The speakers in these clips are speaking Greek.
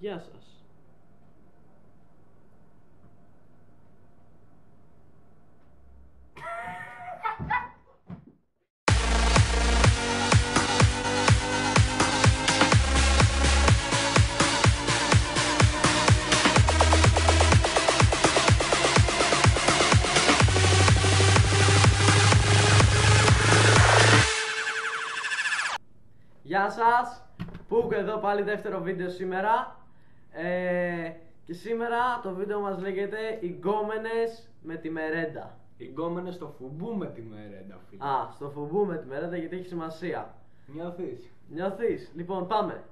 Γεια σας. Γεια σας, Πούκ εδώ πάλι δεύτερο βίντεο σήμερα. Και σήμερα το βίντεο μας λέγεται «Οι γκόμενες με τη μερέντα». Οι γκόμενες στο φουμπού με τη μερέντα, φίλε. Α, στο φουμπού με τη μερέντα γιατί έχει σημασία. Νιώθεις? Νιώθεις? Λοιπόν, πάμε.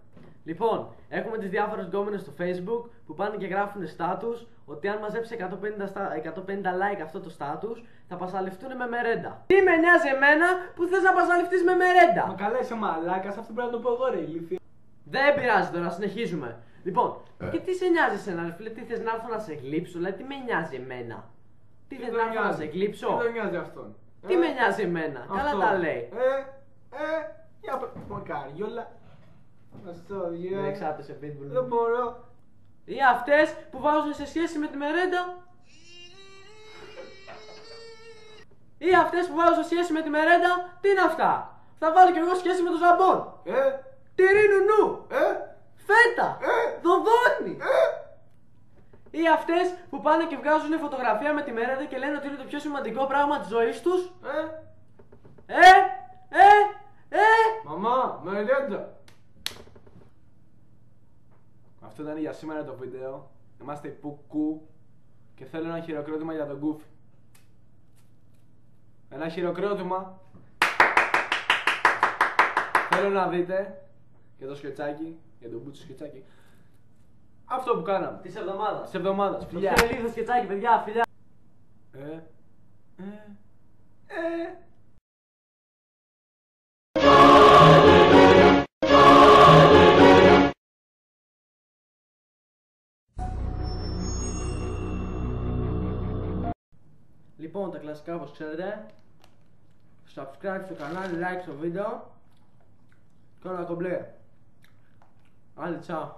Λοιπόν, έχουμε τις διάφορες γκόμενες στο Facebook που πάνε και γράφουν status ότι αν μαζέψει 150 like αυτό το status θα πασαλευτούν με μερέντα. Τι με νοιάζει εμένα που θες να πασαλευτείς με μερέντα? Μα καλά είσαι μαλάκας, αυτό πρέπει να το πω εγώ ρε ηλίθεια. Δεν πειράζει τώρα, συνεχίζουμε. Λοιπόν, και τι σε νοιάζει εσένα, ρε φίλε, τι θες να έρθω να σε γλύψω, δηλαδή τι με νιάζει εμένα? Τι θες να έρθω να σε γλύψω? Τι τον νοιάζει αυτόν? Τι με νοιάζει εμένα, καλά τα λέει. Για μακαριόλα. Δεν εξάπτωσε pitbull. Δεν μπορώ. Ή αυτές που βάζουν σε σχέση με τη μερέντα. Ή αυτές που βάζουν σε σχέση με τη μερέντα, τι είναι αυτά? Θα βάλω κι εγώ σχέση με το ζαμπόν. Τυρί νουνού. Φέτα. Δοδόνι. Ή αυτές που πάνε και βγάζουν φωτογραφία με τη μερέντα και λένε ότι είναι το πιο σημαντικό πράγμα της ζωής τους. Μαμά, μερέντα. Αυτό ήταν για σήμερα το βίντεο. Είμαστε οι Πουκού και θέλω ένα χειροκρότημα για τον Γκούφι. Ένα χειροκρότημα. Θέλω να δείτε για το σκετσάκι, για τον Μπούτσο σκετσάκι, αυτό που κάναμε Της εβδομάδας. της εβδομάδας. Το πιο ελίδο σκετσάκι, παιδιά, φιλιά. Λοιπόν, τα κλασικά όπως ξέρετε. Subscribe στο κανάλι, like στο βίντεο και όλα κομπλέ. Άντε, τσάου.